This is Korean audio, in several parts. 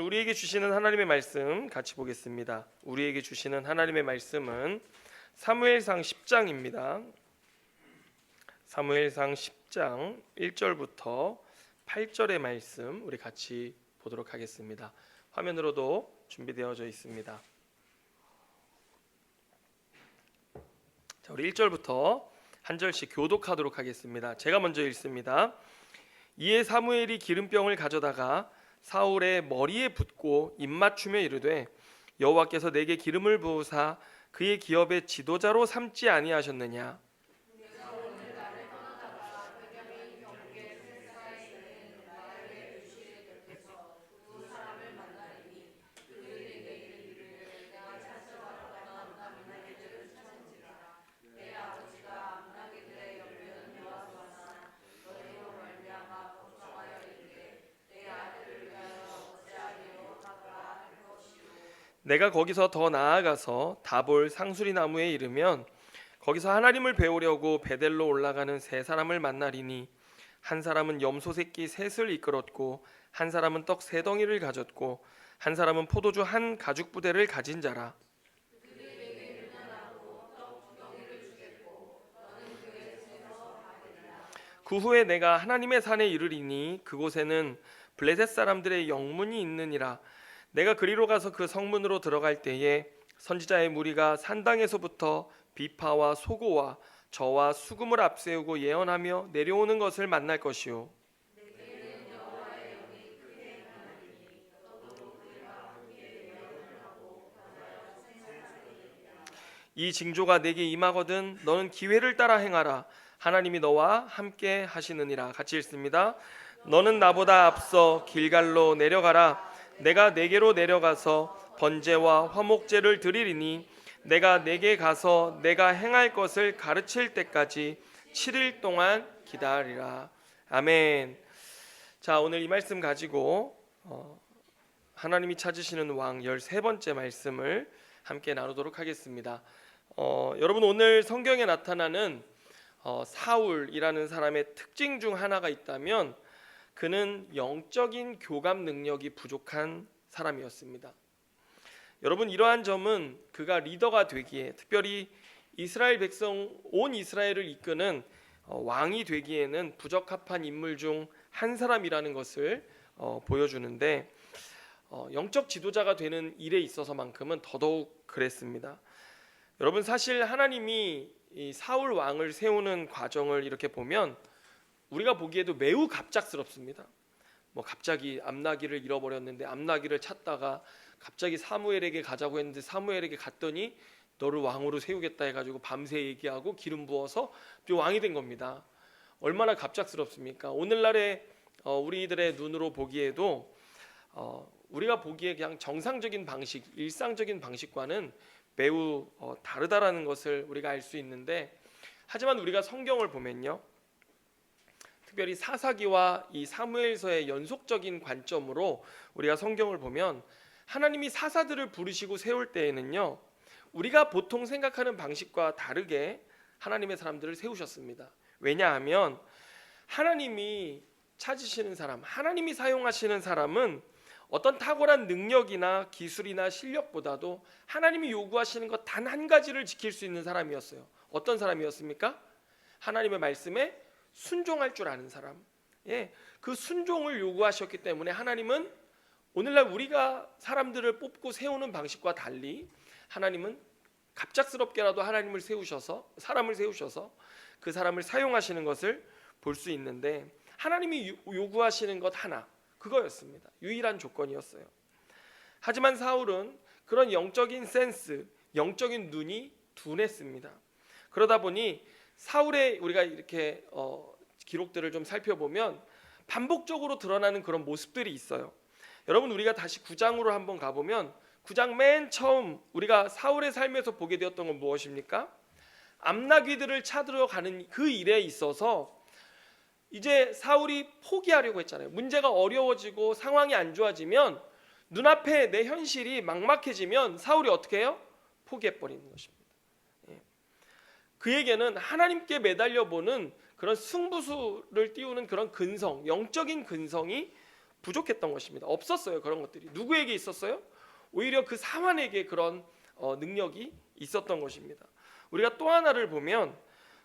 우리에게 주시는 하나님의 말씀 같이 보겠습니다. 우리에게 주시는 하나님의 말씀은 사무엘상 10장입니다. 사무엘상 10장 1절부터 8절의 말씀 우리 같이 보도록 하겠습니다. 화면으로도 준비되어져 있습니다. 자, 우리 1절부터 한 절씩 교독하도록 하겠습니다. 제가 먼저 읽습니다. 이에 사무엘이 기름병을 가져다가 사울의 머리에 붓고 입맞추며 이르되 여호와께서 내게 기름을 부으사 그의 기업의 지도자로 삼지 아니하셨느냐. 내가 거기서 더 나아가서 다볼 상수리 나무에 이르면 거기서 하나님을 배우려고 베델로 올라가는 세 사람을 만나리니 한 사람은 염소 새끼 셋을 이끌었고 한 사람은 떡 세 덩이를 가졌고 한 사람은 포도주 한 가죽 부대를 가진 자라. 그 후에 내가 하나님의 산에 이르리니 그곳에는 블레셋 사람들의 영문이 있느니라. 내가 그리로 가서 그 성문으로 들어갈 때에 선지자의 무리가 산당에서부터 비파와 소고와 저와 수금을 앞세우고 예언하며 내려오는 것을 만날 것이요. 이 징조가 내게 임하거든 너는 기회를 따라 행하라. 하나님이 너와 함께 하시느니라. 같이 읽습니다. 너는 나보다 앞서 길갈로 내려가라. 내가 네게로 내려가서 번제와 화목제를 드리리니 내가 네게 가서 내가 행할 것을 가르칠 때까지 7일 동안 기다리라. 아멘. 자, 오늘 이 말씀 가지고 하나님이 찾으시는 왕 13번째 말씀을 함께 나누도록 하겠습니다. 여러분, 오늘 성경에 나타나는 사울이라는 사람의 특징 중 하나가 있다면 그는 영적인 교감 능력이 부족한 사람이었습니다. 여러분, 이러한 점은 그가 리더가 되기에, 특별히 이스라엘 백성 온 이스라엘을 이끄는 왕이 되기에는 부적합한 인물 중 한 사람이라는 것을 보여주는데, 영적 지도자가 되는 일에 있어서만큼은 더더욱 그랬습니다. 여러분, 사실 하나님이 이 사울 왕을 세우는 과정을 이렇게 보면 우리가 보기에도 매우 갑작스럽습니다. 갑자기 암나기를 잃어버렸는데 암나기를 찾다가 갑자기 사무엘에게 가자고 했는데 사무엘에게 갔더니 너를 왕으로 세우겠다 해가지고 밤새 얘기하고 기름 부어서 왕이 된 겁니다. 얼마나 갑작스럽습니까? 오늘날의 우리들의 눈으로 보기에도 우리가 보기에 그냥 정상적인 방식, 일상적인 방식과는 매우 다르다라는 것을 우리가 알 수 있는데, 하지만 우리가 성경을 보면요, 특별히 사사기와 이 사무엘서의 연속적인 관점으로 우리가 성경을 보면 하나님이 사사들을 부르시고 세울 때에는요, 우리가 보통 생각하는 방식과 다르게 하나님의 사람들을 세우셨습니다. 왜냐하면 하나님이 찾으시는 사람, 하나님이 사용하시는 사람은 어떤 탁월한 능력이나 기술이나 실력보다도 하나님이 요구하시는 것 단 한 가지를 지킬 수 있는 사람이었어요. 어떤 사람이었습니까? 하나님의 말씀에 순종할 줄 아는 사람. 그 순종을 요구하셨기 때문에 하나님은 오늘날 우리가 사람들을 뽑고 세우는 방식과 달리 하나님은 갑작스럽게라도 사람을 세우셔서 그 사람을 사용하시는 것을 볼 수 있는데, 하나님이 요구하시는 것 하나, 그거였습니다. 유일한 조건이었어요. 하지만 사울은 그런 영적인 센스, 영적인 눈이 둔했습니다. 그러다 보니 사울의 우리가 이렇게 기록들을 좀 살펴보면 반복적으로 드러나는 그런 모습들이 있어요. 여러분, 우리가 다시 9장으로 한번 가보면 9장 맨 처음 우리가 사울의 삶에서 보게 되었던 건 무엇입니까? 암나귀들을 찾으러 가는 그 일에 있어서 이제 사울이 포기하려고 했잖아요. 문제가 어려워지고 상황이 안 좋아지면, 눈앞에 내 현실이 막막해지면 사울이 어떻게 해요? 포기해버리는 것입니다. 그에게는 하나님께 매달려 보는 그런 승부수를 띄우는 그런 근성, 영적인 근성이 부족했던 것입니다. 없었어요. 그런 것들이 누구에게 있었어요? 오히려 그 사환에게 그런 능력이 있었던 것입니다. 우리가 또 하나를 보면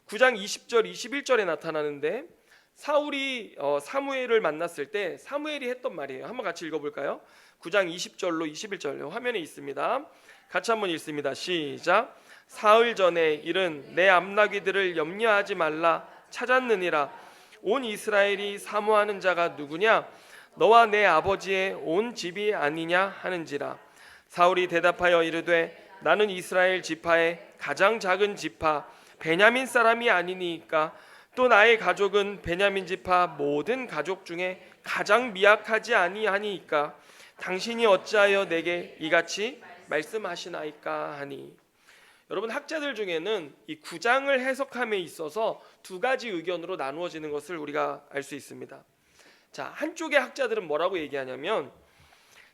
9장 20절 21절에 나타나는데 사울이 사무엘을 만났을 때 사무엘이 했던 말이에요. 한번 같이 읽어볼까요? 9장 20절로 21절 화면에 있습니다. 같이 한번 읽습니다. 시작. 사흘 전에 이른 내 암나귀들을 염려하지 말라 찾았느니라. 온 이스라엘이 사모하는 자가 누구냐? 너와 내 아버지의 온 집이 아니냐 하는지라. 사울이 대답하여 이르되 나는 이스라엘 지파의 가장 작은 지파 베냐민 사람이 아니니까 또 나의 가족은 베냐민 지파 모든 가족 중에 가장 미약하지 아니하니까 당신이 어찌하여 내게 이같이 말씀하시나이까 하니. 여러분, 학자들 중에는 이 9장을 해석함에 있어서 두 가지 의견으로 나누어지는 것을 우리가 알 수 있습니다. 자, 한쪽의 학자들은 뭐라고 얘기하냐면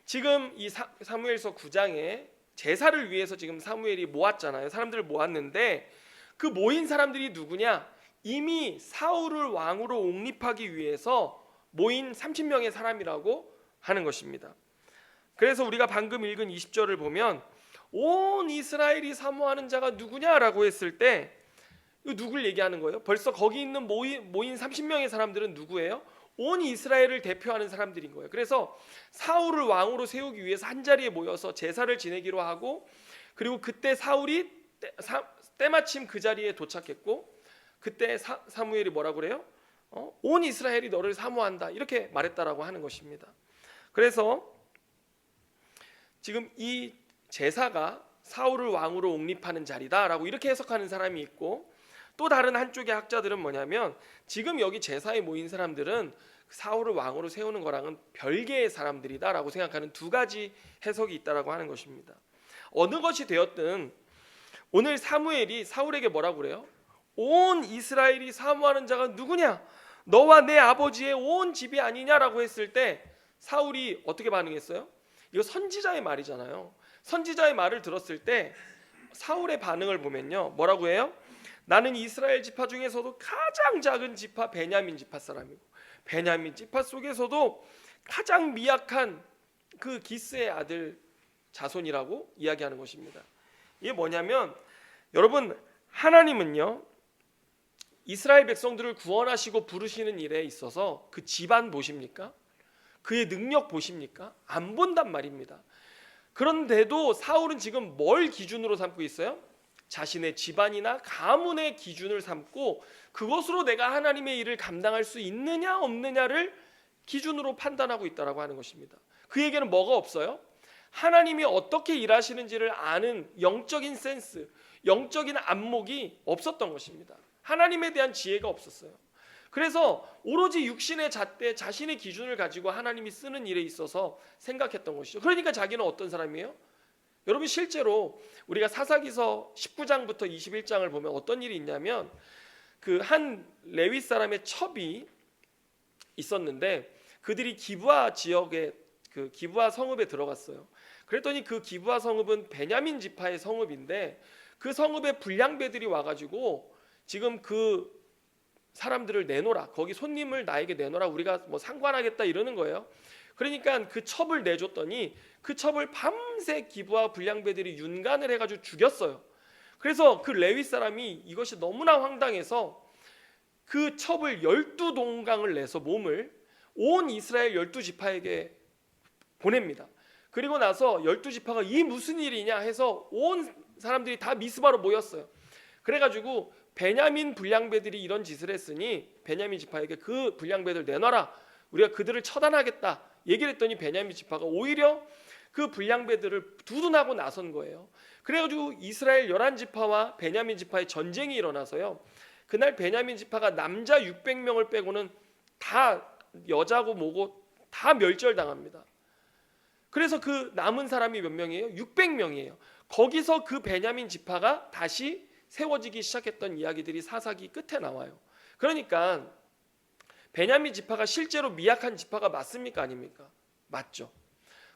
지금 이 사무엘서 9장에 제사를 위해서 지금 사무엘이 모았잖아요. 사람들을 모았는데 그 모인 사람들이 누구냐? 이미 사울을 왕으로 옹립하기 위해서 모인 30명의 사람이라고 하는 것입니다. 그래서 우리가 방금 읽은 20절을 보면 온 이스라엘이 사모하는 자가 누구냐라고 했을 때 이거 누굴 얘기하는 거예요? 벌써 거기 있는 모인 30명의 사람들은 누구예요? 온 이스라엘을 대표하는 사람들인 거예요. 그래서 사울을 왕으로 세우기 위해서 한자리에 모여서 제사를 지내기로 하고, 그리고 그때 사울이 때마침 그 자리에 도착했고, 그때 사무엘이 뭐라고 그래요? 온 이스라엘이 너를 사모한다 이렇게 말했다라고 하는 것입니다. 그래서 지금 이 제사가 사울을 왕으로 옹립하는 자리다라고 이렇게 해석하는 사람이 있고, 또 다른 한쪽의 학자들은 뭐냐면 지금 여기 제사에 모인 사람들은 사울을 왕으로 세우는 거랑은 별개의 사람들이다라고 생각하는 두 가지 해석이 있다라고 하는 것입니다. 어느 것이 되었든 오늘 사무엘이 사울에게 뭐라고 그래요? 온 이스라엘이 사모하는 자가 누구냐? 너와 내 아버지의 온 집이 아니냐라고 했을 때 사울이 어떻게 반응했어요? 이거 선지자의 말이잖아요. 선지자의 말을 들었을 때 사울의 반응을 보면요, 뭐라고 해요? 나는 이스라엘 지파 중에서도 가장 작은 지파 베냐민 지파 사람이고 베냐민 지파 속에서도 가장 미약한 그 기스의 아들 자손이라고 이야기하는 것입니다. 이게 뭐냐면 여러분, 하나님은요 이스라엘 백성들을 구원하시고 부르시는 일에 있어서 그 집안 보십니까? 그의 능력 보십니까? 안 본단 말입니다. 그런데도 사울은 지금 뭘 기준으로 삼고 있어요? 자신의 집안이나 가문의 기준을 삼고 그것으로 내가 하나님의 일을 감당할 수 있느냐 없느냐를 기준으로 판단하고 있다라고 하는 것입니다. 그에게는 뭐가 없어요? 하나님이 어떻게 일하시는지를 아는 영적인 센스, 영적인 안목이 없었던 것입니다. 하나님에 대한 지혜가 없었어요. 그래서 오로지 육신의 잣대 자신의 기준을 가지고 하나님이 쓰는 일에 있어서 생각했던 것이죠. 그러니까 자기는 어떤 사람이에요? 여러분, 실제로 우리가 사사기서 19장부터 21장을 보면 어떤 일이 있냐면 그 한 레위 사람의 첩이 있었는데 그들이 기브아 지역의 그 기브아 성읍에 들어갔어요. 그랬더니 그 기브아 성읍은 베냐민 지파의 성읍인데 그 성읍에 불량배들이 와가지고 지금 그 사람들을 내놓으라, 거기 손님을 나에게 내놓으라, 우리가 뭐 상관하겠다 이러는 거예요. 그러니까 그 첩을 내줬더니 그 첩을 밤새 기브아 불량배들이 윤간을 해가지고 죽였어요. 그래서 그 레위 사람이 이것이 너무나 황당해서 그 첩을 12동강을 내서 몸을 온 이스라엘 12지파에게 보냅니다. 그리고 나서 12지파가 이 무슨 일이냐 해서 온 사람들이 다 미스바로 모였어요. 그래가지고 베냐민 불량배들이 이런 짓을 했으니 베냐민 지파에게 그 불량배들 내놔라, 우리가 그들을 처단하겠다 얘기를 했더니 베냐민 지파가 오히려 그 불량배들을 두둔하고 나선 거예요. 그래가지고 이스라엘 11지파와 베냐민 지파의 전쟁이 일어나서요, 그날 베냐민 지파가 남자 600명을 빼고는 다 여자고 뭐고 다 멸절당합니다. 그래서 그 남은 사람이 몇 명이에요? 600명이에요. 거기서 그 베냐민 지파가 다시 세워지기 시작했던 이야기들이 사사기 끝에 나와요. 그러니까 베냐민 지파가 실제로 미약한 지파가 맞습니까? 아닙니까? 맞죠.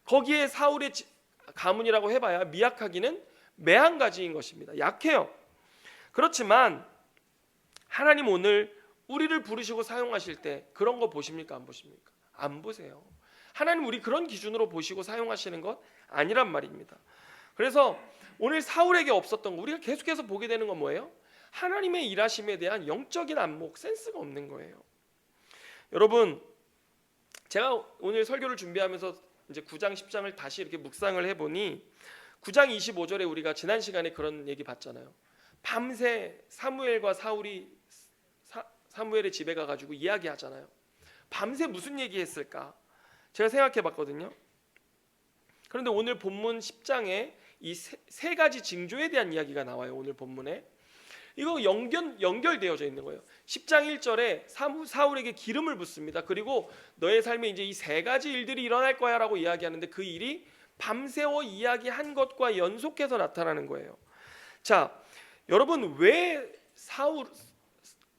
거기에 사울의 가문이라고 해봐야 미약하기는 매한가지인 것입니다. 약해요. 그렇지만 하나님 오늘 우리를 부르시고 사용하실 때 그런 거 보십니까? 안 보십니까? 안 보세요. 하나님 우리 그런 기준으로 보시고 사용하시는 것 아니란 말입니다. 그래서 오늘 사울에게 없었던 거 우리가 계속해서 보게 되는 건 뭐예요? 하나님의 일하심에 대한 영적인 안목, 센스가 없는 거예요. 여러분, 제가 오늘 설교를 준비하면서 이제 9장 10장을 다시 이렇게 묵상을 해보니 9장 25절에 우리가 지난 시간에 그런 얘기 봤잖아요. 밤새 사무엘과 사무엘의 집에 가가지고 이야기하잖아요. 밤새 무슨 얘기했을까? 제가 생각해봤거든요. 그런데 오늘 본문 10장에 이 세 가지 징조에 대한 이야기가 나와요. 오늘 본문에 이거 연결되어져 있는 거예요. 10장 1절에 사울에게 기름을 붓습니다. 그리고 너의 삶에 이제 이 세 가지 일들이 일어날 거야 라고 이야기하는데 그 일이 밤새워 이야기한 것과 연속해서 나타나는 거예요. 자, 여러분 왜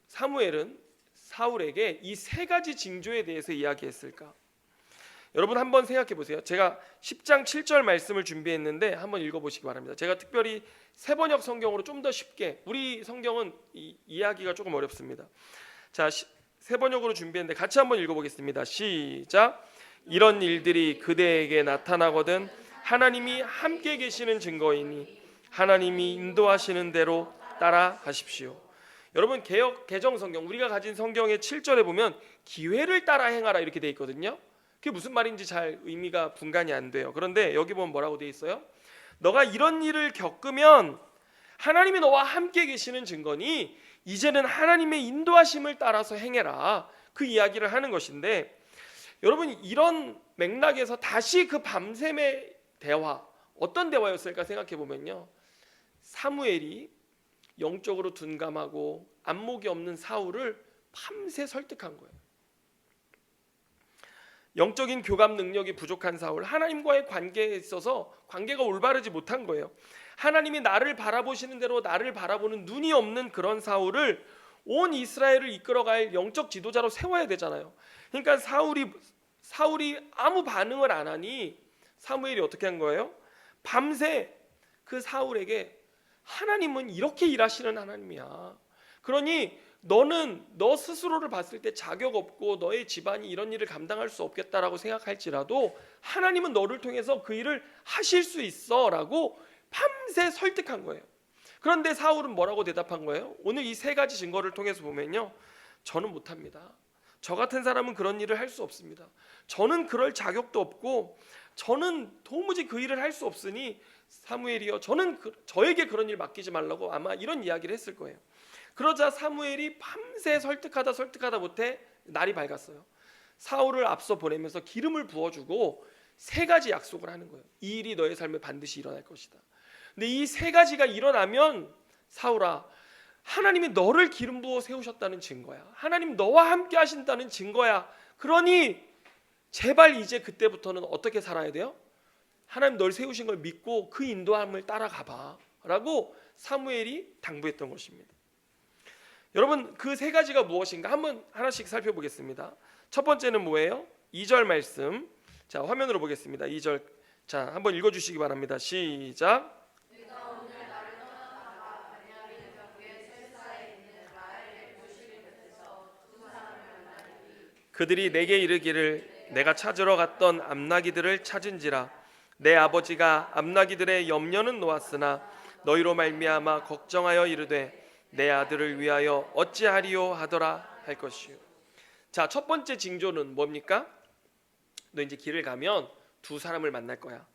사무엘은 사울에게 이 세 가지 징조에 대해서 이야기했을까? 여러분 한번 생각해 보세요. 제가 10장 7절 말씀을 준비했는데 한번 읽어보시기 바랍니다. 제가 특별히 세번역 성경으로 좀 더 쉽게, 우리 성경은 이해하기가 조금 어렵습니다. 자, 세번역으로 준비했는데 같이 한번 읽어보겠습니다. 시작. 이런 일들이 그대에게 나타나거든 하나님이 함께 계시는 증거이니 하나님이 인도하시는 대로 따라하십시오. 여러분 개정 성경, 우리가 가진 성경의 7절에 보면 기회를 따라 행하라 이렇게 돼 있거든요. 그게 무슨 말인지 잘 의미가 분간이 안 돼요. 그런데 여기 보면 뭐라고 돼 있어요? 너가 이런 일을 겪으면 하나님이 너와 함께 계시는 증거니 이제는 하나님의 인도하심을 따라서 행해라, 그 이야기를 하는 것인데, 여러분 이런 맥락에서 다시 그 밤샘의 대화, 어떤 대화였을까 생각해 보면요, 사무엘이 영적으로 둔감하고 안목이 없는 사울을 밤새 설득한 거예요. 영적인 교감 능력이 부족한 사울, 하나님과의 관계에 있어서 관계가 올바르지 못한 거예요. 하나님이 나를 바라보시는 대로 나를 바라보는 눈이 없는 그런 사울을 온 이스라엘을 이끌어갈 영적 지도자로 세워야 되잖아요. 그러니까 사울이 아무 반응을 안 하니 사무엘이 어떻게 한 거예요? 밤새 그 사울에게 하나님은 이렇게 일하시는 하나님이야. 그러니 너는 너 스스로를 봤을 때 자격 없고 너의 집안이 이런 일을 감당할 수 없겠다라고 생각할지라도 하나님은 너를 통해서 그 일을 하실 수 있어라고 밤새 설득한 거예요. 그런데 사울은 뭐라고 대답한 거예요? 오늘 이 세 가지 증거를 통해서 보면요, 저는 못합니다. 저 같은 사람은 그런 일을 할 수 없습니다. 저는 그럴 자격도 없고 저는 도무지 그 일을 할 수 없으니 사무엘이여, 저에게 그런 일 맡기지 말라고 아마 이런 이야기를 했을 거예요. 그러자 사무엘이 밤새 설득하다 못해 날이 밝았어요. 사울을 앞서 보내면서 기름을 부어주고 세 가지 약속을 하는 거예요. 이 일이 너의 삶에 반드시 일어날 것이다. 근데 이 세 가지가 일어나면 사울아, 하나님이 너를 기름 부어 세우셨다는 증거야. 하나님 너와 함께 하신다는 증거야. 그러니 제발 이제 그때부터는 어떻게 살아야 돼요? 하나님 널 세우신 걸 믿고 그 인도함을 따라가봐 라고 사무엘이 당부했던 것입니다. 여러분 그 세 가지가 무엇인가 한번 하나씩 살펴보겠습니다. 첫 번째는 뭐예요? 2절 말씀, 자 화면으로 보겠습니다. 2절, 자 한번 읽어주시기 바랍니다. 시작. 그들이 내게 이르기를 내가 찾으러 갔던 암나기들을 찾은지라. 내 아버지가 암나기들의 염려는 놓았으나 너희로 말미암아 걱정하여 이르되 내 아들을 위하여 어찌하리요 하더라 할 것이요. 자, 첫 번째 징조는 뭡니까? 너 이제 길을 가면 두 사람을 만날 거야.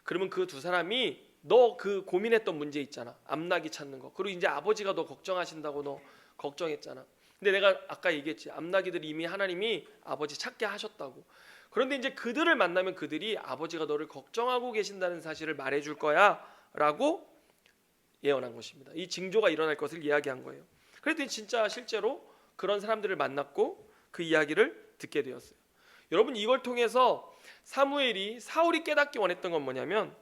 그러면 그 두 사람이 너 그 고민했던 문제 있잖아, 암나기 찾는 거. 그리고 이제 아버지가 너 걱정하신다고 너 걱정했잖아. 근데 내가 아까 얘기했지, 암나기들이 이미 하나님이 아버지 찾게 하셨다고. 그런데 이제 그들을 만나면 그들이 아버지가 너를 걱정하고 계신다는 사실을 말해줄 거야 라고 예언한 것입니다. 이 징조가 일어날 것을 이야기한 거예요. 그랬더니 진짜 실제로 그런 사람들을 만났고 그 이야기를 듣게 되었어요. 여러분 이걸 통해서 사울이 깨닫기 원했던 건 뭐냐면,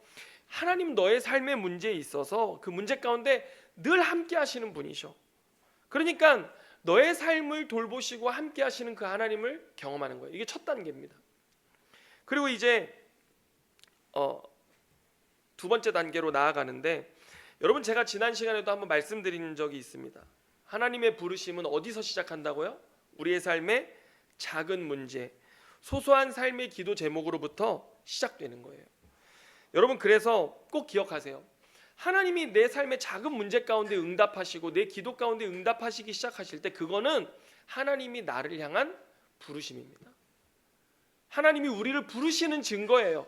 하나님 너의 삶의 문제에 있어서 그 문제 가운데 늘 함께 하시는 분이셔. 그러니까 너의 삶을 돌보시고 함께 하시는 그 하나님을 경험하는 거예요. 이게 첫 단계입니다. 그리고 이제 두 번째 단계로 나아가는데, 여러분 제가 지난 시간에도 한번 말씀드린 적이 있습니다. 하나님의 부르심은 어디서 시작한다고요? 우리의 삶의 작은 문제, 소소한 삶의 기도 제목으로부터 시작되는 거예요. 여러분, 그래서 꼭 기억하세요. 하나님이 내 삶의 작은 문제 가운데 응답하시고 내 기도 가운데 응답하시기 시작하실 때 그거는 하나님이 나를 향한 부르심입니다. 하나님이 우리를 부르시는 증거예요.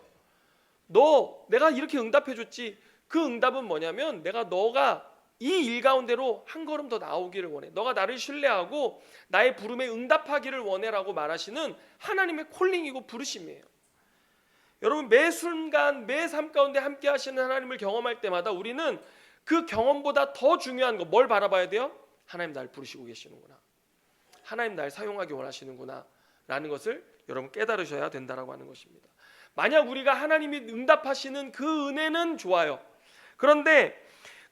내가 이렇게 응답해 줬지. 그 응답은 뭐냐면 너가 이 일 가운데로 한 걸음 더 나오기를 원해. 너가 나를 신뢰하고 나의 부름에 응답하기를 원해라고 말하시는 하나님의 콜링이고 부르심이에요. 여러분, 매 순간 매 삶 가운데 함께 하시는 하나님을 경험할 때마다 우리는 그 경험보다 더 중요한 거 뭘 바라봐야 돼요? 하나님 날 부르시고 계시는구나. 하나님 날 사용하기 원하시는구나 라는 것을 여러분 깨달으셔야 된다라고 하는 것입니다. 만약 우리가 하나님이 응답하시는 그 은혜는 좋아요. 그런데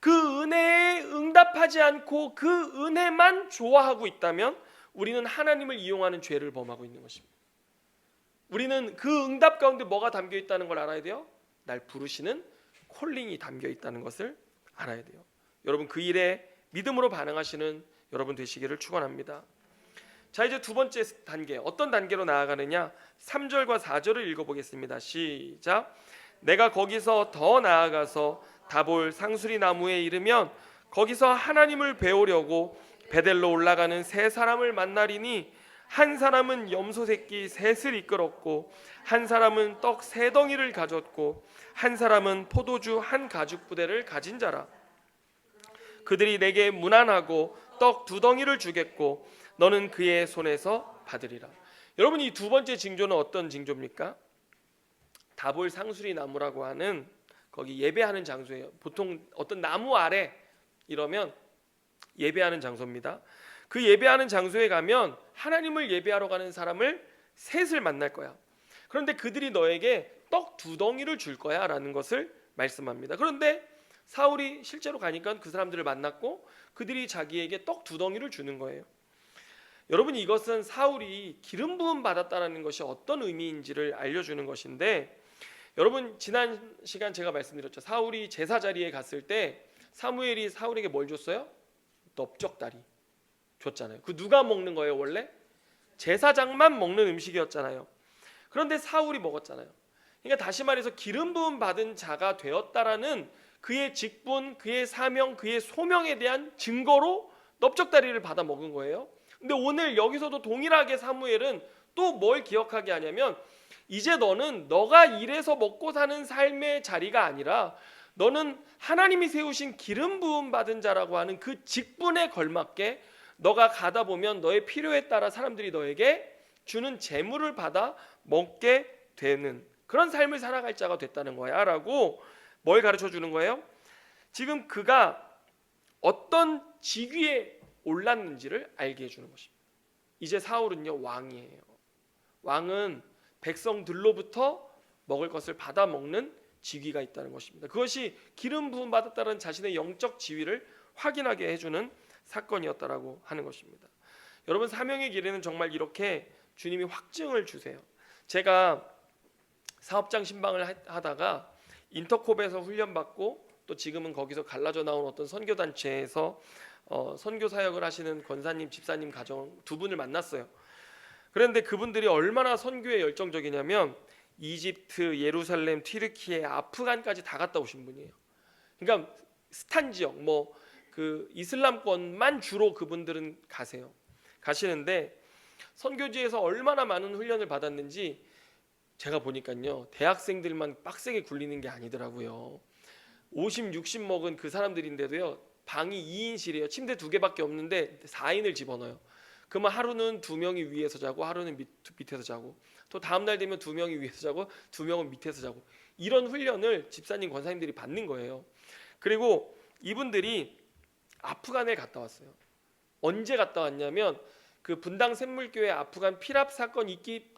그 은혜에 응답하지 않고 그 은혜만 좋아하고 있다면 우리는 하나님을 이용하는 죄를 범하고 있는 것입니다. 우리는 그 응답 가운데 뭐가 담겨 있다는 걸 알아야 돼요? 날 부르시는 콜링이 담겨 있다는 것을 알아야 돼요. 여러분, 그 일에 믿음으로 반응하시는 여러분 되시기를 축원합니다. 자, 이제 두 번째 단계, 어떤 단계로 나아가느냐? 3절과 4절을 읽어보겠습니다. 시작. 내가 거기서 더 나아가서 다볼 상수리 나무에 이르면 거기서 하나님을 배우려고 베델로 올라가는 세 사람을 만나리니 한 사람은 염소 새끼 셋을 이끌었고 한 사람은 떡 세 덩이를 가졌고 한 사람은 포도주 한 가죽 부대를 가진 자라. 그들이 내게 문안하고 떡 두 덩이를 주겠고 너는 그의 손에서 받으리라. 여러분, 이 두 번째 징조는 어떤 징조입니까? 다볼 상수리 나무라고 하는 거기 예배하는 장소예요. 보통 어떤 나무 아래 이러면 예배하는 장소입니다. 그 예배하는 장소에 가면 하나님을 예배하러 가는 사람을 셋을 만날 거야. 그런데 그들이 너에게 떡 두 덩이를 줄 거야 라는 것을 말씀합니다. 그런데 사울이 실제로 가니까 그 사람들을 만났고 그들이 자기에게 떡 두 덩이를 주는 거예요. 여러분, 이것은 사울이 기름 부음 받았다는 것이 어떤 의미인지를 알려주는 것인데, 여러분, 지난 시간 제가 말씀드렸죠. 사울이 제사 자리에 갔을 때 사무엘이 사울에게 뭘 줬어요? 넓적다리 줬잖아요. 그 누가 먹는 거예요? 원래 제사장만 먹는 음식이었잖아요. 그런데 사울이 먹었잖아요. 그러니까 다시 말해서 기름 부음 받은 자가 되었다라는 그의 직분, 그의 사명, 그의 소명에 대한 증거로 넓적다리를 받아 먹은 거예요. 근데 오늘 여기서도 동일하게 사무엘은 또 뭘 기억하게 하냐면, 이제 너는 너가 일해서 먹고 사는 삶의 자리가 아니라 너는 하나님이 세우신 기름 부음 받은 자라고 하는 그 직분에 걸맞게 너가 가다 보면 너의 필요에 따라 사람들이 너에게 주는 재물을 받아 먹게 되는 그런 삶을 살아갈 자가 됐다는 거야 라고 뭘 가르쳐 주는 거예요? 지금 그가 어떤 직위에 올랐는지를 알게 해주는 것입니다. 이제 사울은요, 왕이에요. 왕은 백성들로부터 먹을 것을 받아 먹는 직위가 있다는 것입니다. 그것이 기름 부음 받았다는 자신의 영적 지위를 확인하게 해주는 사건이었다라고 하는 것입니다. 여러분, 사명의 길에는 정말 이렇게 주님이 확증을 주세요. 제가 사업장 신방을 하다가 인터콥에서 훈련받고 또 지금은 거기서 갈라져 나온 어떤 선교단체에서 선교 사역을 하시는 권사님, 집사님 가정 두 분을 만났어요. 그런데 그분들이 얼마나 선교에 열정적이냐면 이집트, 예루살렘, 튀르키예, 아프간까지 다 갔다 오신 분이에요. 그러니까 스탄 지역, 그 이슬람권만 주로 그분들은 가시는데 선교지에서 얼마나 많은 훈련을 받았는지 제가 보니까요, 대학생들만 빡세게 굴리는 게 아니더라고요. 50, 60 먹은 그 사람들인데도요, 방이 2인실이에요. 침대 2개밖에 없는데 4인을 집어넣어요. 그러면 하루는 2명이 위에서 자고 하루는 밑에서 자고 또 다음날 되면 2명이 위에서 자고 2명은 밑에서 자고, 이런 훈련을 집사님, 권사님들이 받는 거예요. 그리고 이분들이 아프간에 갔다 왔어요. 언제 갔다 왔냐면 그 분당 샘물교회 아프간 피랍 사건 있기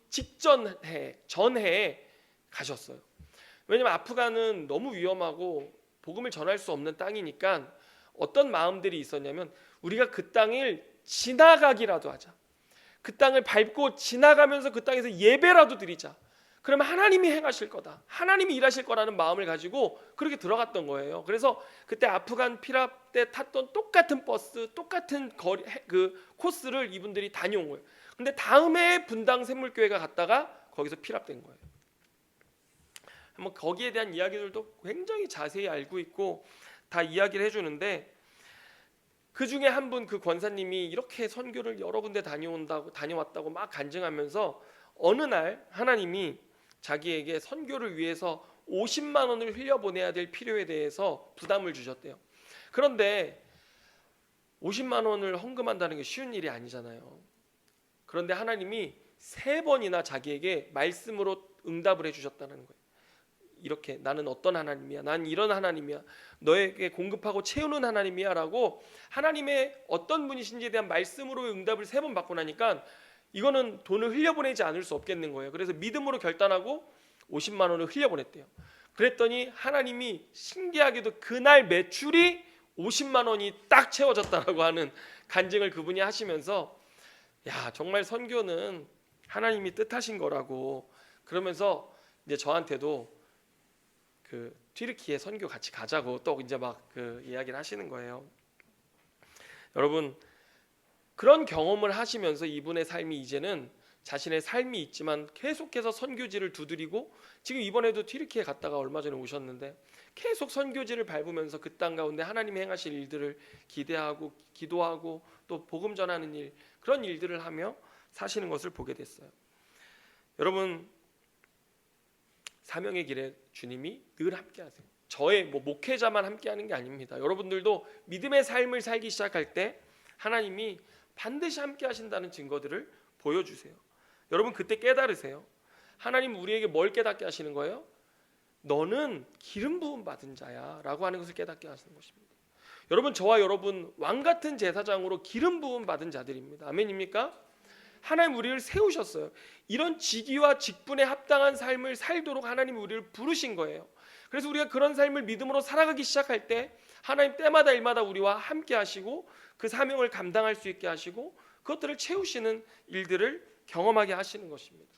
전해에 가셨어요. 왜냐면 아프간은 너무 위험하고 복음을 전할 수 없는 땅이니까 어떤 마음들이 있었냐면, 우리가 그 땅을 지나가기라도 하자. 그 땅을 밟고 지나가면서 그 땅에서 예배라도 드리자. 그러면 하나님이 행하실 거다, 하나님이 일하실 거라는 마음을 가지고 그렇게 들어갔던 거예요. 그래서 그때 아프간 피랍 때 탔던 똑같은 버스, 똑같은 거리, 그 코스를 이분들이 다녀온 거예요. 근데 다음에 분당 샘물교회가 갔다가 거기서 피랍된 거예요. 한번 거기에 대한 이야기들도 굉장히 자세히 알고 있고 다 이야기를 해주는데, 그 중에 한 분, 그 권사님이 이렇게 선교를 여러 군데 다녀왔다고 막 간증하면서 어느 날 하나님이 자기에게 선교를 위해서 50만 원을 흘려보내야 될 필요에 대해서 부담을 주셨대요. 그런데 50만 원을 헌금한다는 게 쉬운 일이 아니잖아요. 그런데 하나님이 3번이나 자기에게 말씀으로 응답을 해주셨다는 거예요. 이렇게, 나는 어떤 하나님이야, 난 이런 하나님이야, 너에게 공급하고 채우는 하나님이야 라고 하나님의 어떤 분이신지에 대한 말씀으로 응답을 3번 받고 나니까 이거는 돈을 흘려보내지 않을 수 없겠는 거예요. 그래서 믿음으로 결단하고 50만 원을 흘려보냈대요. 그랬더니 하나님이 신기하게도 그날 매출이 50만 원이 딱 채워졌다라고 하는 간증을 그분이 하시면서, 야, 정말 선교는 하나님이 뜻하신 거라고 그러면서 이제 저한테도 그 튀르키예 선교 같이 가자고 또 이제 막 그 이야기를 하시는 거예요. 여러분, 그런 경험을 하시면서 이분의 삶이 이제는 자신의 삶이 있지만 계속해서 선교지를 두드리고, 지금 이번에도 튀르키예 갔다가 얼마 전에 오셨는데 계속 선교지를 밟으면서 그 땅 가운데 하나님이 행하실 일들을 기대하고 기도하고 또 복음 전하는 일, 그런 일들을 하며 사시는 것을 보게 됐어요. 여러분, 사명의 길에 주님이 늘 함께 하세요. 저의 목회자만 함께 하는 게 아닙니다. 여러분들도 믿음의 삶을 살기 시작할 때 하나님이 반드시 함께 하신다는 증거들을 보여주세요. 여러분, 그때 깨달으세요. 하나님 우리에게 뭘 깨닫게 하시는 거예요? 너는 기름 부음 받은 자야 라고 하는 것을 깨닫게 하시는 것입니다. 여러분, 저와 여러분 왕같은 제사장으로 기름 부음 받은 자들입니다. 아멘입니까? 하나님 우리를 세우셨어요. 이런 직위와 직분에 합당한 삶을 살도록 하나님 우리를 부르신 거예요. 그래서 우리가 그런 삶을 믿음으로 살아가기 시작할 때 하나님 때마다 일마다 우리와 함께 하시고 그 사명을 감당할 수 있게 하시고 그것들을 채우시는 일들을 경험하게 하시는 것입니다.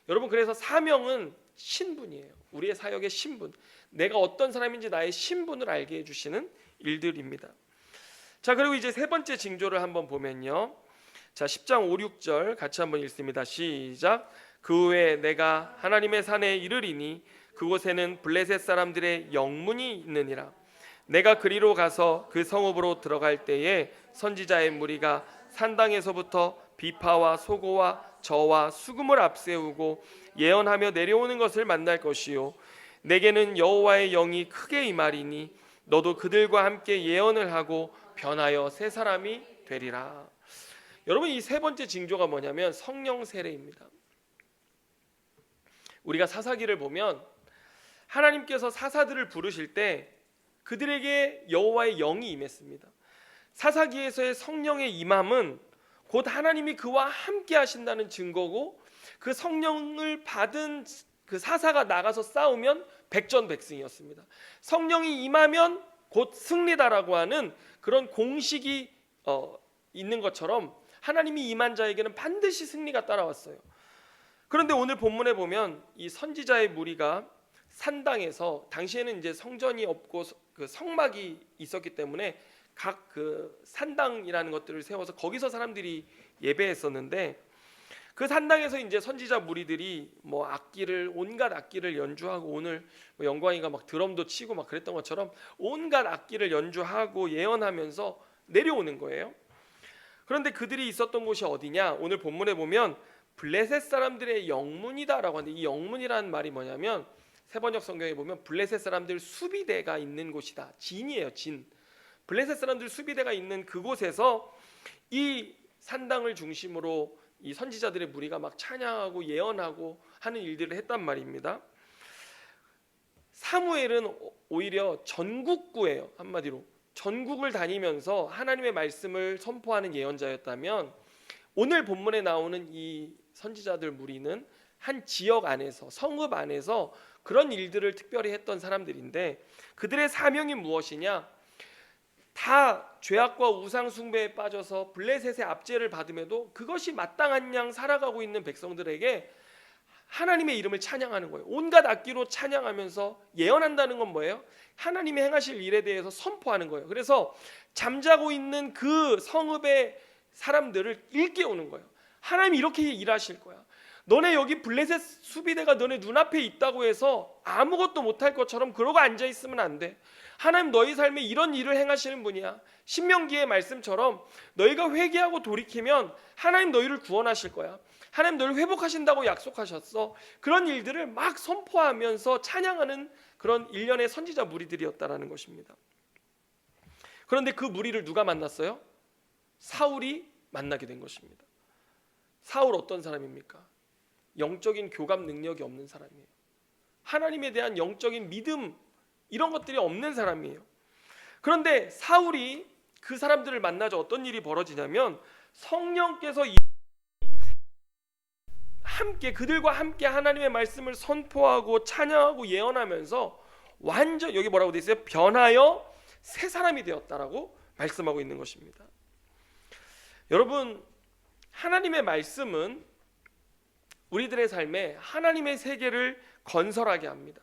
여러분, 그래서 사명은 신분이에요. 우리의 사역의 신분, 내가 어떤 사람인지 나의 신분을 알게 해주시는 일들입니다. 자, 그리고 이제 3번째 징조를 한번 보면요, 자, 10장 5, 6절 같이 한번 읽습니다. 시작. 그 후에 내가 하나님의 산에 이르리니 그곳에는 블레셋 사람들의 영문이 있느니라. 내가 그리로 가서 그 성읍으로 들어갈 때에 선지자의 무리가 산당에서부터 비파와 소고와 저와 수금을 앞세우고 예언하며 내려오는 것을 만날 것이요, 내게는 여호와의 영이 크게 임하리니 너도 그들과 함께 예언을 하고 변하여 새 사람이 되리라. 여러분, 이 3번째 징조가 뭐냐면 성령 세례입니다. 우리가 사사기를 보면 하나님께서 사사들을 부르실 때 그들에게 여호와의 영이 임했습니다. 사사기에서의 성령의 임함은 곧 하나님이 그와 함께 하신다는 증거고, 그 성령을 받은 그 사사가 나가서 싸우면 백전백승이었습니다. 성령이 임하면 곧 승리다라고 하는 그런 공식이 있는 것처럼 하나님이 임한 자에게는 반드시 승리가 따라왔어요. 그런데 오늘 본문에 보면 이 선지자의 무리가 산당에서, 당시에는 이제 성전이 없고 그 성막이 있었기 때문에 각 그 산당이라는 것들을 세워서 거기서 사람들이 예배했었는데, 그 산당에서 이제 선지자 무리들이 뭐 악기를, 온갖 악기를 연주하고, 오늘 뭐 영광이가 막 드럼도 치고 막 그랬던 것처럼 온갖 악기를 연주하고 예언하면서 내려오는 거예요. 그런데 그들이 있었던 곳이 어디냐? 오늘 본문에 보면 블레셋 사람들의 영문이다라고 하는데, 이 영문이라는 말이 뭐냐면 세번역 성경에 보면 블레셋 사람들 수비대가 있는 곳이다. 진이에요, 진. 블레셋 사람들 수비대가 있는 그곳에서 이 산당을 중심으로 이 선지자들의 무리가 막 찬양하고 예언하고 하는 일들을 했단 말입니다. 사무엘은 오히려 전국구예요. 한마디로 전국을 다니면서 하나님의 말씀을 선포하는 예언자였다면, 오늘 본문에 나오는 이 선지자들 무리는 한 지역 안에서, 성읍 안에서 그런 일들을 특별히 했던 사람들인데, 그들의 사명이 무엇이냐? 다 죄악과 우상 숭배에 빠져서 블레셋의 압제를 받음에도 그것이 마땅한 양 살아가고 있는 백성들에게 하나님의 이름을 찬양하는 거예요. 온갖 악기로 찬양하면서 예언한다는 건 뭐예요? 하나님의 행하실 일에 대해서 선포하는 거예요. 그래서 잠자고 있는 그 성읍의 사람들을 일깨우는 거예요. 하나님이 이렇게 일하실 거야. 너네 여기 블레셋 수비대가 너네 눈앞에 있다고 해서 아무것도 못할 것처럼 그러고 앉아있으면 안 돼. 하나님 너희 삶에 이런 일을 행하시는 분이야. 신명기의 말씀처럼 너희가 회개하고 돌이키면 하나님 너희를 구원하실 거야. 하나님 너희를 회복하신다고 약속하셨어. 그런 일들을 막 선포하면서 찬양하는 그런 일련의 선지자 무리들이었다라는 것입니다. 그런데 그 무리를 누가 만났어요? 사울이 만나게 된 것입니다. 사울 어떤 사람입니까? 영적인 교감 능력이 없는 사람이에요. 하나님에 대한 영적인 믿음 이런 것들이 없는 사람이에요. 그런데 사울이 그 사람들을 만나자 어떤 일이 벌어지냐면 성령께서 함께 그들과 함께 하나님의 말씀을 선포하고 찬양하고 예언하면서 완전 여기 뭐라고 돼 있어요? 변하여 새 사람이 되었다라고 말씀하고 있는 것입니다. 여러분, 하나님의 말씀은 우리들의 삶에 하나님의 세계를 건설하게 합니다.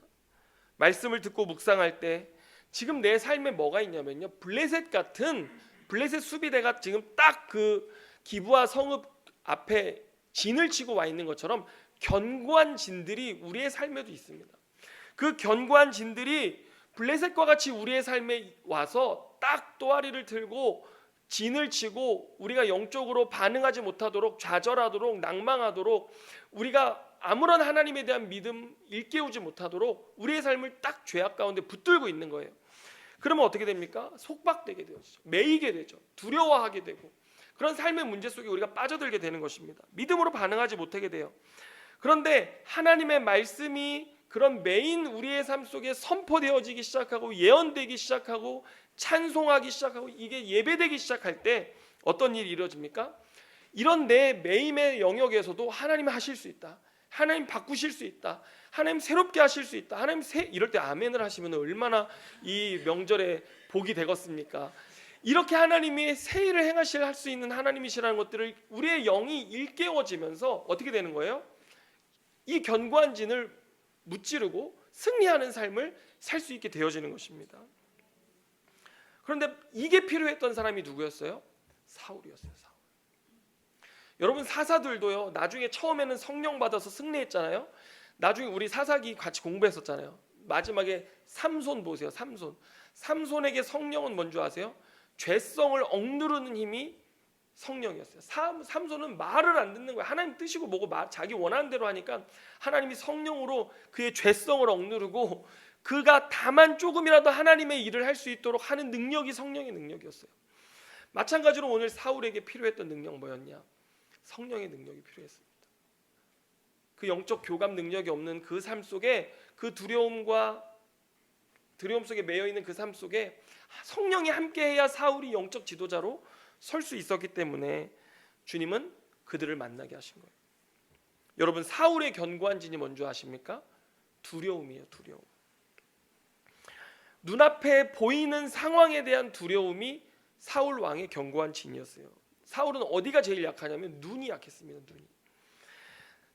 말씀을 듣고 묵상할 때 지금 내 삶에 뭐가 있냐면요, 블레셋 같은 블레셋 수비대가 지금 딱 그 기브아 성읍 앞에 진을 치고 와 있는 것처럼 견고한 진들이 우리의 삶에도 있습니다. 그 견고한 진들이 블레셋과 같이 우리의 삶에 와서 딱 또아리를 들고 진을 치고 우리가 영적으로 반응하지 못하도록, 좌절하도록, 낭망하도록, 우리가 아무런 하나님에 대한 믿음 일깨우지 못하도록 우리의 삶을 딱 죄악 가운데 붙들고 있는 거예요. 그러면 어떻게 됩니까? 속박되게 되죠. 매이게 되죠. 두려워하게 되고 그런 삶의 문제 속에 우리가 빠져들게 되는 것입니다. 믿음으로 반응하지 못하게 돼요. 그런데 하나님의 말씀이 그런 매인 우리의 삶 속에 선포되어지기 시작하고 예언되기 시작하고 찬송하기 시작하고 이게 예배되기 시작할 때 어떤 일이 이루어집니까? 이런 내 매임의 영역에서도 하나님 하실 수 있다. 하나님 바꾸실 수 있다. 하나님 새롭게 하실 수 있다. 하나님 이럴 때 아멘을 하시면 얼마나 이 명절에 복이 되겠습니까? 이렇게 하나님이 새 일을 행하실 수 있는 하나님이시라는 것들을 우리의 영이 일깨워지면서 어떻게 되는 거예요? 이 견고한 진을 무찌르고 승리하는 삶을 살 수 있게 되어지는 것입니다. 그런데 이게 필요했던 사람이 누구였어요? 사울이었어요. 사울. 여러분, 사사들도요, 나중에 처음에는 성령 받아서 승리했잖아요. 나중에 우리 사사기 같이 공부했었잖아요. 마지막에 삼손 보세요. 삼손에게 성령은 뭔지 아세요? 죄성을 억누르는 힘이 성령이었어요. 삼손은 말을 안 듣는 거예요. 하나님 뜻이고 뭐고 자기 원하는 대로 하니까 하나님이 성령으로 그의 죄성을 억누르고 그가 다만 조금이라도 하나님의 일을 할 수 있도록 하는 능력이 성령의 능력이었어요. 마찬가지로 오늘 사울에게 필요했던 능력 뭐였냐? 성령의 능력이 필요했습니다. 그 영적 교감 능력이 없는 그 삶 속에 그 두려움 속에 매여 있는 그 삶 속에 성령이 함께해야 사울이 영적 지도자로 설 수 있었기 때문에 주님은 그들을 만나게 하신 거예요. 여러분, 사울의 견고한 진이 뭔지 아십니까? 두려움이에요. 두려움. 눈앞에 보이는 상황에 대한 두려움이 사울 왕의 견고한 진이었어요. 사울은 어디가 제일 약하냐면 눈이 약했습니다. 눈이.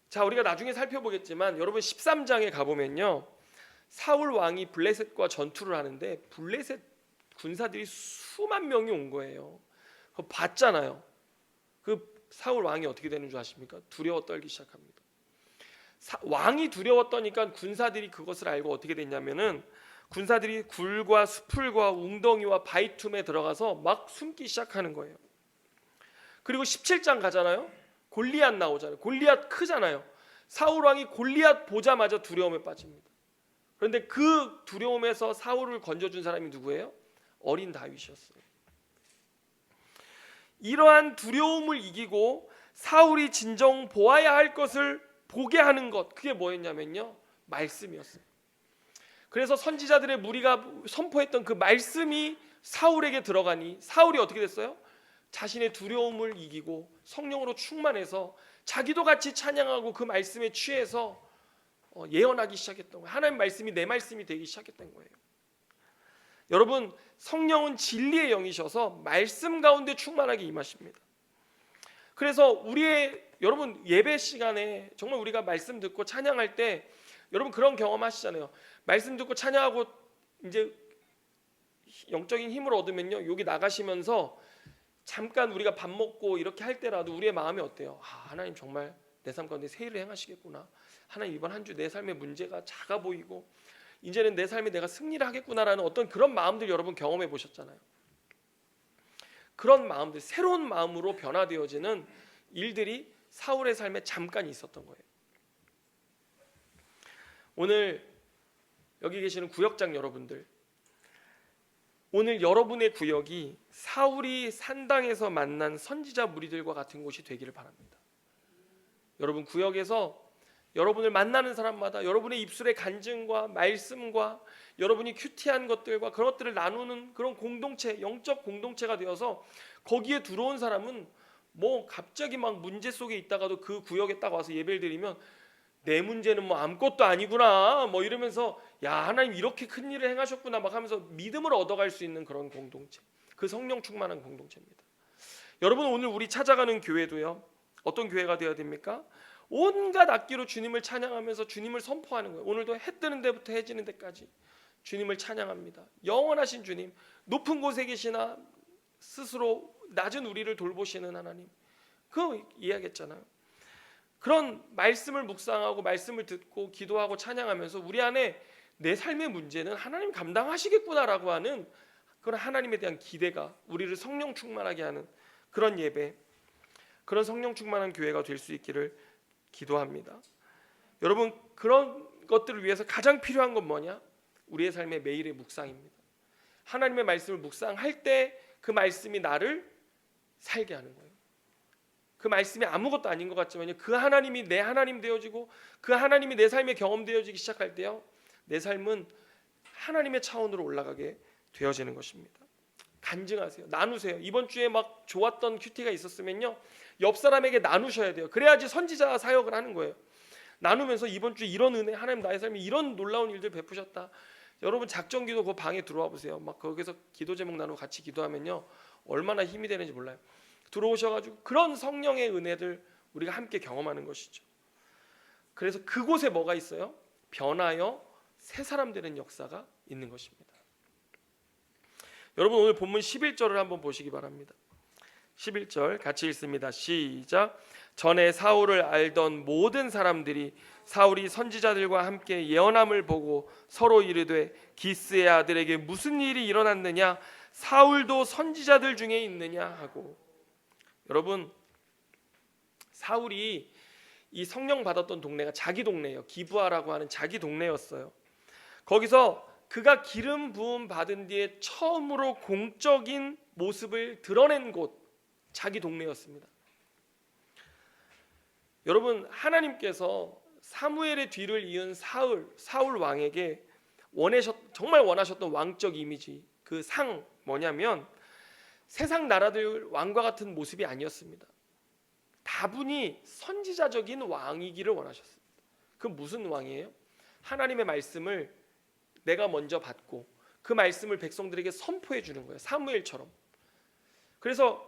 자, 우리가 나중에 살펴보겠지만 여러분 13장에 가보면요, 사울 왕이 블레셋과 전투를 하는데 블레셋 군사들이 수만 명이 온 거예요. 그거 봤잖아요. 그 사울 왕이 어떻게 되는 줄 아십니까? 두려워 떨기 시작합니다. 왕이 두려워 떠니까 군사들이 그것을 알고 어떻게 됐냐면은 군사들이 굴과 수풀과 웅덩이와 바위 틈에 들어가서 막 숨기 시작하는 거예요. 그리고 17장 가잖아요. 골리앗 나오잖아요. 골리앗 크잖아요. 사울 왕이 골리앗 보자마자 두려움에 빠집니다. 그런데 그 두려움에서 사울을 건져준 사람이 누구예요? 어린 다윗이었어요. 이러한 두려움을 이기고 사울이 진정 보아야 할 것을 보게 하는 것, 그게 뭐였냐면요, 말씀이었어요. 그래서 선지자들의 무리가 선포했던 그 말씀이 사울에게 들어가니 사울이 어떻게 됐어요? 자신의 두려움을 이기고 성령으로 충만해서 자기도 같이 찬양하고 그 말씀에 취해서 예언하기 시작했던 거예요. 하나님 말씀이 내 말씀이 되기 시작했던 거예요. 여러분, 성령은 진리의 영이셔서 말씀 가운데 충만하게 임하십니다. 그래서 우리의 여러분 예배 시간에 정말 우리가 말씀 듣고 찬양할 때 여러분 그런 경험 하시잖아요. 말씀 듣고 찬양하고 이제 영적인 힘을 얻으면요, 여기 나가시면서 잠깐 우리가 밥 먹고 이렇게 할 때라도 우리의 마음이 어때요? 하나님 정말 내 삶 가운데 새 일을 행하시겠구나. 하나님 이번 한 주 내 삶의 문제가 작아 보이고 이제는 내 삶에 내가 승리를 하겠구나라는 어떤 그런 마음들 여러분 경험해 보셨잖아요. 그런 마음들, 새로운 마음으로 변화되어지는 일들이 사울의 삶에 잠깐 있었던 거예요. 오늘 여기 계시는 구역장 여러분들, 오늘 여러분의 구역이 사울이 산당에서 만난 선지자 무리들과 같은 곳이 되기를 바랍니다. 여러분 구역에서 여러분을 만나는 사람마다 여러분의 입술의 간증과 말씀과 여러분이 큐티한 것들과 그런 것들을 나누는 그런 공동체, 영적 공동체가 되어서 거기에 들어온 사람은 뭐 갑자기 막 문제 속에 있다가도 그 구역에 딱 와서 예배를 드리면 내 문제는 뭐 아무것도 아니구나 뭐 이러면서 야 하나님 이렇게 큰 일을 행하셨구나 막 하면서 믿음을 얻어갈 수 있는 그런 공동체, 그 성령 충만한 공동체입니다. 여러분 오늘 우리 찾아가는 교회도요, 어떤 교회가 되어야 됩니까? 온갖 악기로 주님을 찬양하면서 주님을 선포하는 거예요. 오늘도 해 뜨는 데부터 해 지는 데까지 주님을 찬양합니다. 영원하신 주님, 높은 곳에 계시나 스스로 낮은 우리를 돌보시는 하나님, 그거 이야기했잖아요. 그런 말씀을 묵상하고 말씀을 듣고 기도하고 찬양하면서 우리 안에 내 삶의 문제는 하나님 감당하시겠구나라고 하는 그런 하나님에 대한 기대가 우리를 성령 충만하게 하는 그런 예배, 그런 성령 충만한 교회가 될 수 있기를 기도합니다. 여러분 그런 것들을 위해서 가장 필요한 건 뭐냐? 우리의 삶의 매일의 묵상입니다. 하나님의 말씀을 묵상할 때 그 말씀이 나를 살게 하는 거예요. 그 말씀이 아무것도 아닌 것 같지만요, 그 하나님이 내 하나님 되어지고 그 하나님이 내 삶에 경험되어지기 시작할 때요, 내 삶은 하나님의 차원으로 올라가게 되어지는 것입니다. 간증하세요. 나누세요. 이번 주에 막 좋았던 큐티가 있었으면요, 옆 사람에게 나누셔야 돼요. 그래야지 선지자 사역을 하는 거예요. 나누면서 이번 주 이런 은혜, 하나님 나의 삶에 이런 놀라운 일들 베푸셨다. 여러분 작정기도 그 방에 들어와 보세요. 막 거기서 기도 제목 나누고 같이 기도하면요, 얼마나 힘이 되는지 몰라요. 들어오셔가지고 그런 성령의 은혜들 우리가 함께 경험하는 것이죠. 그래서 그곳에 뭐가 있어요? 변하여 새 사람 되는 역사가 있는 것입니다. 여러분 오늘 본문 11절을 한번 보시기 바랍니다. 11절 같이 읽습니다. 시작. 전에 사울을 알던 모든 사람들이 사울이 선지자들과 함께 예언함을 보고 서로 이르되 기스의 아들에게 무슨 일이 일어났느냐, 사울도 선지자들 중에 있느냐 하고. 여러분 사울이 이 성령 받았던 동네가 자기 동네예요. 기브아라고 하는 자기 동네였어요. 거기서 그가 기름 부음 받은 뒤에 처음으로 공적인 모습을 드러낸 곳, 자기 동네였습니다. 여러분 하나님께서 사무엘의 뒤를 이은 사울 왕에게 정말 원하셨던 왕적 이미지, 그 상 뭐냐면 세상 나라들 왕과 같은 모습이 아니었습니다. 다분히 선지자적인 왕이기를 원하셨습니다. 그 무슨 왕이에요? 하나님의 말씀을 내가 먼저 받고 그 말씀을 백성들에게 선포해 주는 거예요. 사무엘처럼. 그래서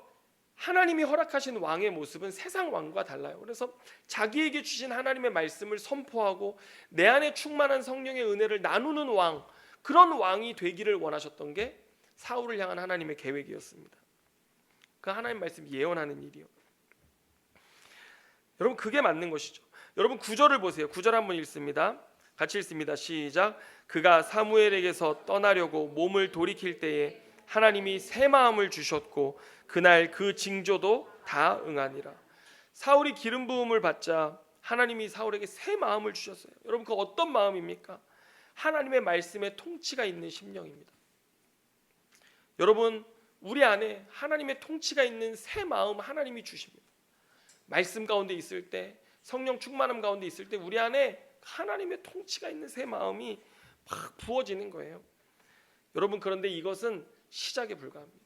하나님이 허락하신 왕의 모습은 세상 왕과 달라요. 그래서 자기에게 주신 하나님의 말씀을 선포하고 내 안에 충만한 성령의 은혜를 나누는 왕, 그런 왕이 되기를 원하셨던 게 사울을 향한 하나님의 계획이었습니다. 그 하나님 말씀 예언하는 일이요. 여러분 그게 맞는 것이죠. 여러분 9절을 보세요. 9절 한번 읽습니다. 같이 읽습니다. 시작. 그가 사무엘에게서 떠나려고 몸을 돌이킬 때에 하나님이 새 마음을 주셨고 그날 그 징조도 다 응하니라. 사울이 기름 부음을 받자 하나님이 사울에게 새 마음을 주셨어요. 여러분 그 어떤 마음입니까? 하나님의 말씀에 통치가 있는 심령입니다. 여러분 우리 안에 하나님의 통치가 있는 새 마음 하나님이 주십니다. 말씀 가운데 있을 때, 성령 충만함 가운데 있을 때 우리 안에 하나님의 통치가 있는 새 마음이 막 부어지는 거예요. 여러분 그런데 이것은 시작에 불과합니다.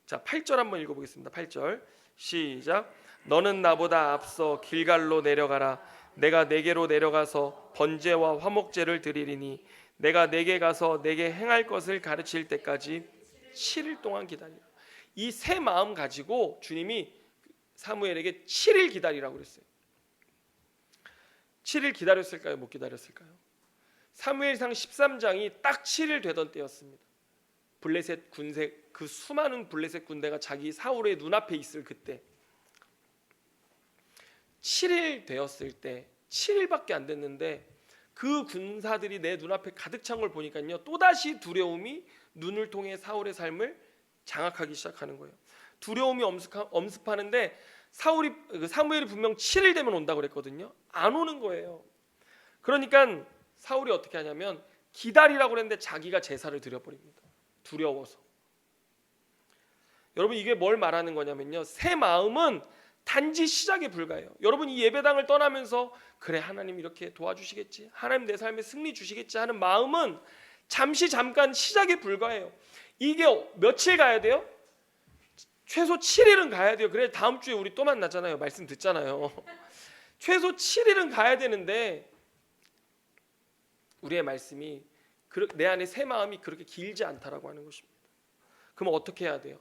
자 8절 한번 읽어보겠습니다. 8절 시작. 너는 나보다 앞서 길갈로 내려가라. 내가 내게로 내려가서 번제와 화목제를 드리리니 내가 내게 가서 내게 행할 것을 가르칠 때까지 7일 동안 기다리라. 이 새 마음 가지고 주님이 사무엘에게 7일 기다리라고 그랬어요. 7일 기다렸을까요? 못 기다렸을까요? 사무엘상 13장이 딱 7일 되던 때였습니다. 블레셋 군대, 그 수많은 블레셋 군대가 자기 사울의 눈앞에 있을 그때 7일 되었을 때 7일밖에 안 됐는데 그 군사들이 내 눈앞에 가득 찬 걸 보니까요, 또다시 두려움이 눈을 통해 사울의 삶을 장악하기 시작하는 거예요. 두려움이 엄습하는데 사무엘이 분명 7일 되면 온다고 그랬거든요. 안 오는 거예요. 그러니까 사울이 어떻게 하냐면 기다리라고 그랬는데 자기가 제사를 드려버립니다. 두려워서. 여러분, 이게 뭘 말하는 거냐면요, 새 마음은 단지 시작에 불과해요. 여러분, 이 예배당을 떠나면서 그래, 하나님 이렇게 도와주시겠지, 하나님 내 삶에 승리 주시겠지 하는 마음은 잠깐 시작에 불과해요. 이게 며칠 가야 돼요? 최소 7일은 가야 돼요. 그래 다음 주에 우리 또 만나잖아요. 말씀 듣잖아요. 최소 7일은 가야 되는데 우리의 말씀이 내 안에 새 마음이 그렇게 길지 않다라고 하는 것입니다. 그럼 어떻게 해야 돼요?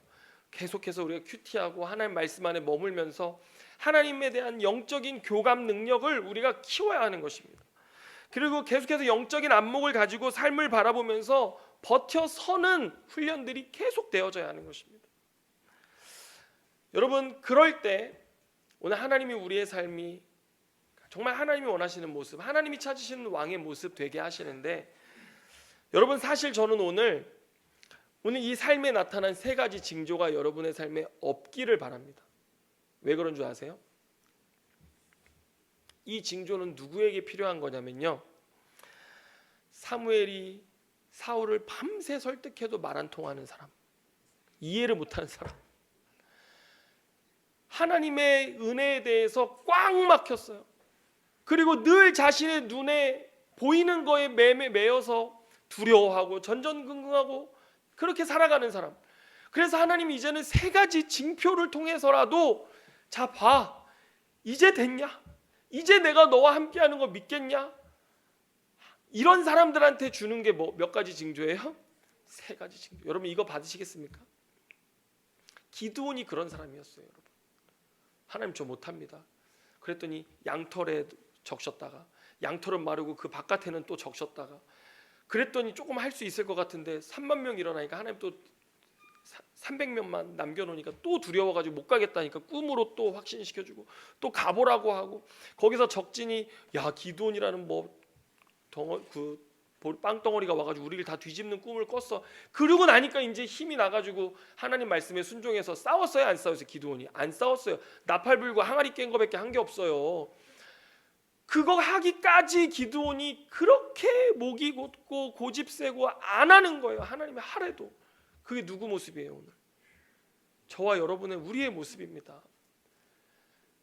계속해서 우리가 큐티하고 하나님 말씀 안에 머물면서 하나님에 대한 영적인 교감 능력을 우리가 키워야 하는 것입니다. 그리고 계속해서 영적인 안목을 가지고 삶을 바라보면서 버텨서는 훈련들이 계속 되어져야 하는 것입니다. 여러분, 그럴 때 오늘 하나님이 우리의 삶이 정말 하나님이 원하시는 모습, 하나님이 찾으시는 왕의 모습 되게 하시는데, 여러분, 사실 저는 오늘 이 삶에 나타난 세 가지 징조가 여러분의 삶에 없기를 바랍니다. 왜 그런 줄 아세요? 이 징조는 누구에게 필요한 거냐면요, 사무엘이 사울을 밤새 설득해도 말 안 통하는 사람, 이해를 못하는 사람, 하나님의 은혜에 대해서 꽉 막혔어요. 그리고 늘 자신의 눈에 보이는 거에 매여서 두려워하고 전전긍긍하고 그렇게 살아가는 사람. 그래서 하나님이 이제는 세 가지 징표를 통해서라도 자 봐, 이제 됐냐? 이제 내가 너와 함께하는 거 믿겠냐? 이런 사람들한테 주는 게 몇 가지 징조예요? 세 가지 징조. 여러분, 이거 받으시겠습니까? 기드온이 그런 사람이었어요. 여러분, 하나님 저 못합니다. 그랬더니 양털에 적셨다가 양털은 마르고 그 바깥에는 또 적셨다가, 그랬더니 조금 할 수 있을 것 같은데 3만 명 일어나니까 하나님 또 300명만 남겨놓으니까 또 두려워가지고 못 가겠다니까 꿈으로 또 확신시켜주고 또 가보라고 하고, 거기서 적진이 야, 기드온이라는 빵덩어리가 와가지고 우리를 다 뒤집는 꿈을 꿨어. 그러고 나니까 이제 힘이 나가지고 하나님 말씀에 순종해서 싸웠어요, 안 싸웠어요? 기드온이 안 싸웠어요. 나팔 불고 항아리 깬 거밖에 한 게 없어요. 그거 하기까지 기드온이 그렇게 목이 곧고 고집 세고 안 하는 거예요. 하나님이 하래도. 그게 누구 모습이에요? 오늘 저와 여러분의 우리의 모습입니다.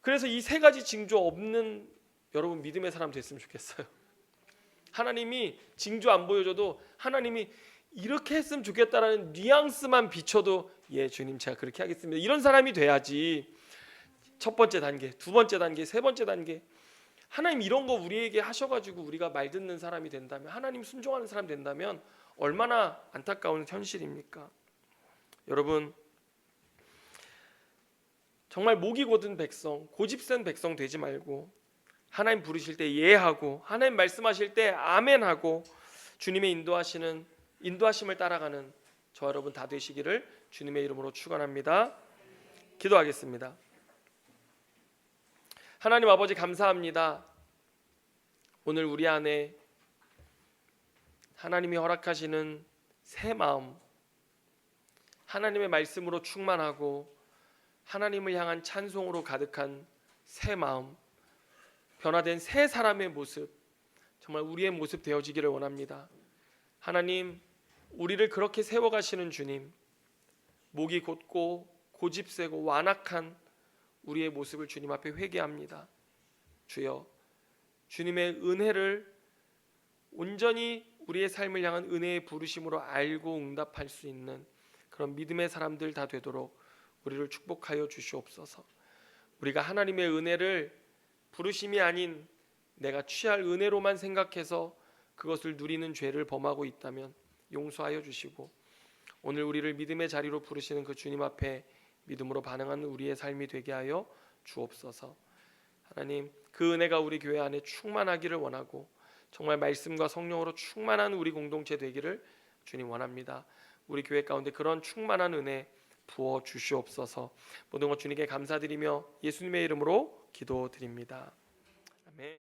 그래서 이 세 가지 징조 없는 여러분 믿음의 사람 됐으면 좋겠어요. 하나님이 징조 안 보여줘도 하나님이 이렇게 했으면 좋겠다라는 뉘앙스만 비춰도 예 주님 제가 그렇게 하겠습니다, 이런 사람이 돼야지. 첫 번째 단계, 두 번째 단계, 세 번째 단계, 하나님 이런 거 우리에게 하셔가지고 우리가 말 듣는 사람이 된다면, 하나님 순종하는 사람 된다면 얼마나 안타까운 현실입니까? 여러분, 정말 목이 곧은 백성, 고집센 백성 되지 말고 하나님 부르실 때 예하고 하나님 말씀하실 때 아멘하고 주님의 인도하심을 따라가는 저 여러분 다 되시기를 주님의 이름으로 축원합니다. 기도하겠습니다. 하나님 아버지, 감사합니다. 오늘 우리 안에 하나님이 허락하시는 새 마음, 하나님의 말씀으로 충만하고 하나님을 향한 찬송으로 가득한 새 마음, 변화된 새 사람의 모습, 정말 우리의 모습 되어지기를 원합니다. 하나님, 우리를 그렇게 세워가시는 주님, 목이 곧고 고집세고 완악한 우리의 모습을 주님 앞에 회개합니다. 주여, 주님의 은혜를 온전히 우리의 삶을 향한 은혜의 부르심으로 알고 응답할 수 있는 그런 믿음의 사람들 다 되도록 우리를 축복하여 주시옵소서. 우리가 하나님의 은혜를 부르심이 아닌 내가 취할 은혜로만 생각해서 그것을 누리는 죄를 범하고 있다면 용서하여 주시고, 오늘 우리를 믿음의 자리로 부르시는 그 주님 앞에 믿음으로 반응하는 우리의 삶이 되게 하여 주옵소서. 하나님, 그 은혜가 우리 교회 안에 충만하기를 원하고 정말 말씀과 성령으로 충만한 우리 공동체 되기를 주님 원합니다. 우리 교회 가운데 그런 충만한 은혜 부어 주시옵소서. 모든 것 주님께 감사드리며 예수님의 이름으로 기도드립니다. 아멘.